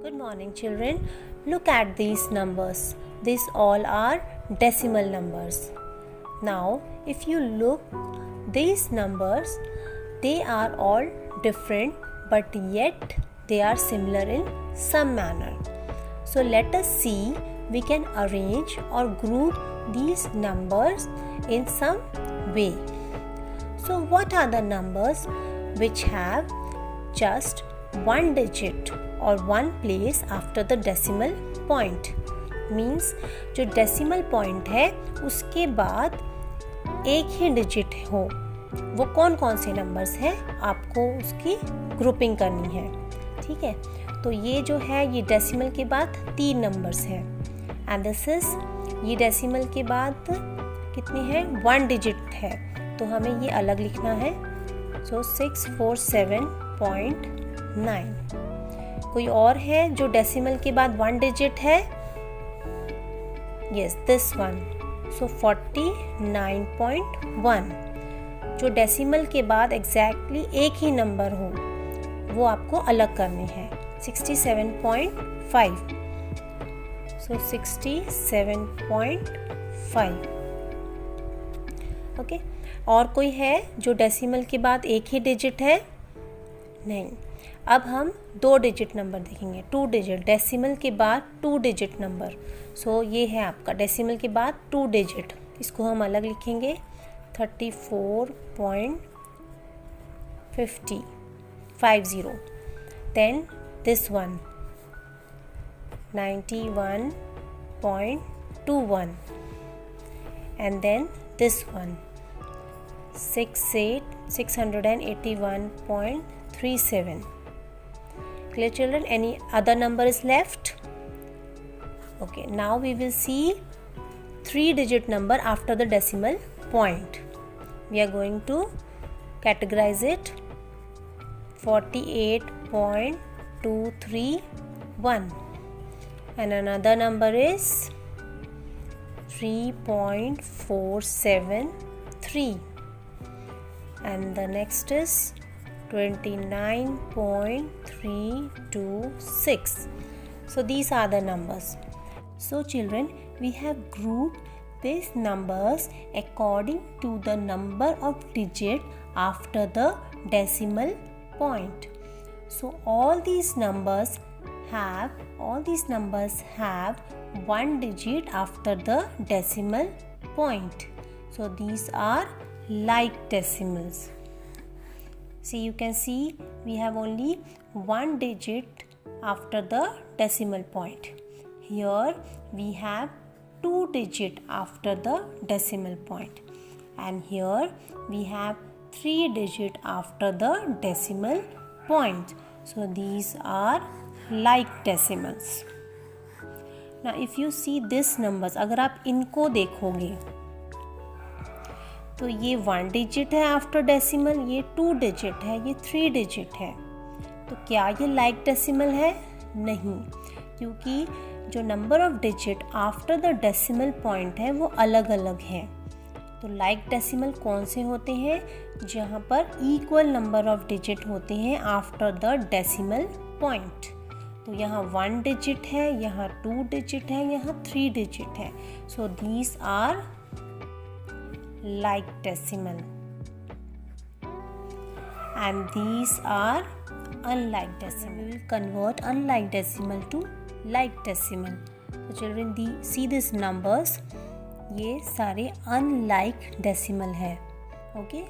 Good morning, children. Look at these numbers. These all are decimal numbers. Now, if you look these numbers, they are all different, but yet they are similar in some manner. So let us see we can arrange or group these numbers in some way. So what are the numbers which have just one digit or one place after the decimal point? Means जो decimal point है उसके बाद एक ही digit हो, वो कौन कौन से नंबर्स हैं आपको उसकी ग्रुपिंग करनी है. ठीक है, तो ये जो है ये डेसिमल के बाद 3 नंबर्स हैं एंड दिस इज ये डेसिमल के बाद कितने हैं 1 डिजिट है, तो हमें ये अलग लिखना है. सो 647.9. कोई और है जो डेसिमल के बाद 1 डिजिट है? Yes, this one. सो 49.1. जो डेसिमल के बाद एग्जैक्टली एक ही नंबर हो वो आपको अलग करने हैं. 67.5. सो 67.5. ओके. और कोई है जो डेसिमल के बाद एक ही डिजिट है? नहीं. अब हम 2 डिजिट नंबर देखेंगे. 2 डिजिट डेसिमल के बाद 2 डिजिट नंबर. सो ये है आपका डेसिमल के बाद 2 डिजिट. इसको हम अलग लिखेंगे. 34.50. Then this one 91.21 and then this one 681.37. Clear, children? Any other number is left? Okay, now we will see 3 digit number after the decimal point. We are going to categorize it. 48.231 and another number is 3.473 and the next is 29.326. So these are the numbers. So children, we have grouped these numbers according to the number of digit after the decimal point. So all these numbers have 1 digit after the decimal point. So these are like decimals. See, you can see we have only 1 digit after the decimal point. Here we have 2 digit after the decimal point, and here we have 3 digit after the decimal point. So these are like decimals. Now if you see this numbers, अगर आप इनको देखोगे तो ये 1 digit है after decimal, ये 2 digit है, ये 3 डिजिट है. तो क्या ये लाइक डेसिमल है? नहीं, क्योंकि जो number of digit after the decimal point है वो अलग अलग है. तो लाइक डेसिमल कौन से होते हैं? जहाँ पर इक्वल नंबर ऑफ डिजिट होते हैं आफ्टर द डेसिमल पॉइंट. तो यहाँ 1 डिजिट है, यहाँ 2 डिजिट है, यहाँ 3 डिजिट है. So these are like decimal and these are unlike decimal. We will convert unlike decimal to like decimal. So children, see these numbers, ये सारे unlike decimal है. Okay,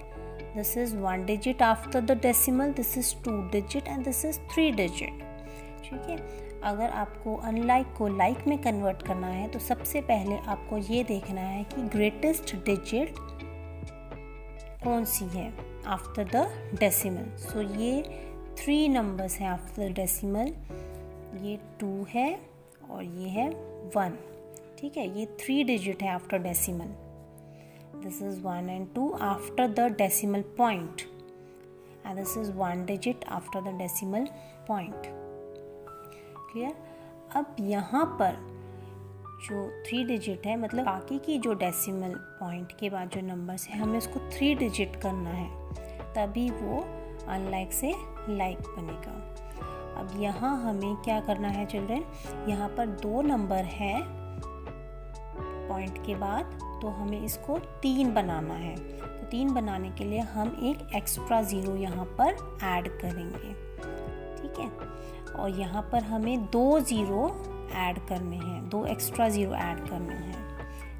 this is 1 digit after the decimal, this is 2 digit and this is 3 digit. ठीक है. अगर आपको unlike को like में convert करना है तो सबसे पहले आपको ये देखना है कि ग्रेटेस्ट डिजिट कौन सी है आफ्टर द डेसिमल. सो ये 3 नंबर्स हैं आफ्टर द डेसिमल. ये 2 है और ये है 1. ठीक है, ये 3 डिजिट है after decimal. This is 1 and 2 after the decimal point and this is 1 digit after the decimal point. Clear? अब यहाँ पर जो 3 डिजिट है, मतलब बाकी की जो डेसिमल पॉइंट के बाद जो नंबर्स है हमें उसको 3 डिजिट करना है, तभी वो अनलाइक से लाइक बनेगा. अब यहाँ हमें क्या करना है चिल्ड्रन, यहाँ पर 2 नंबर है पॉइंट के बाद, तो हमें इसको 3 बनाना है। तो 3 बनाने के लिए हम एक एक्स्ट्रा ज़ीरो यहाँ पर ऐड करेंगे, ठीक है। और यहाँ पर हमें 2 ज़ीरो ऐड करने हैं, 2 एक्स्ट्रा ज़ीरो ऐड करने हैं,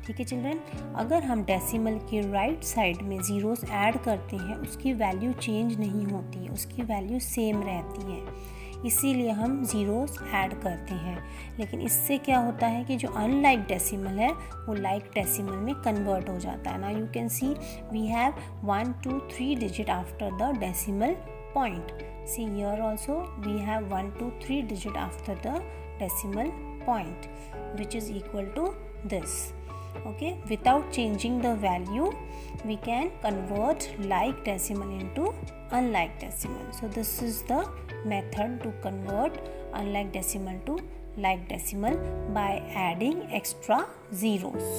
ठीक है चिल्ड्रन। अगर हम डेसिमल के राइट साइड में ज़ीरोस ऐड करते हैं उसकी वैल्यू चेंज नहीं होती है, उसकी वैल्यू सेम रहती है, इसीलिए हम ज़ीरोस ऐड करते हैं। लेकिन इससे क्या होता है कि जो अनलाइक डेसिमल है वो लाइक डेसिमल में कन्वर्ट हो जाता है। Now you can see we have 1 2 3 digit after the decimal point. See here also we have 1 2 3 digit after the decimal point, which is equal to this. Okay, without changing the value we can convert like decimal into unlike decimal. So this is the method to convert unlike decimal to like decimal by adding extra zeros.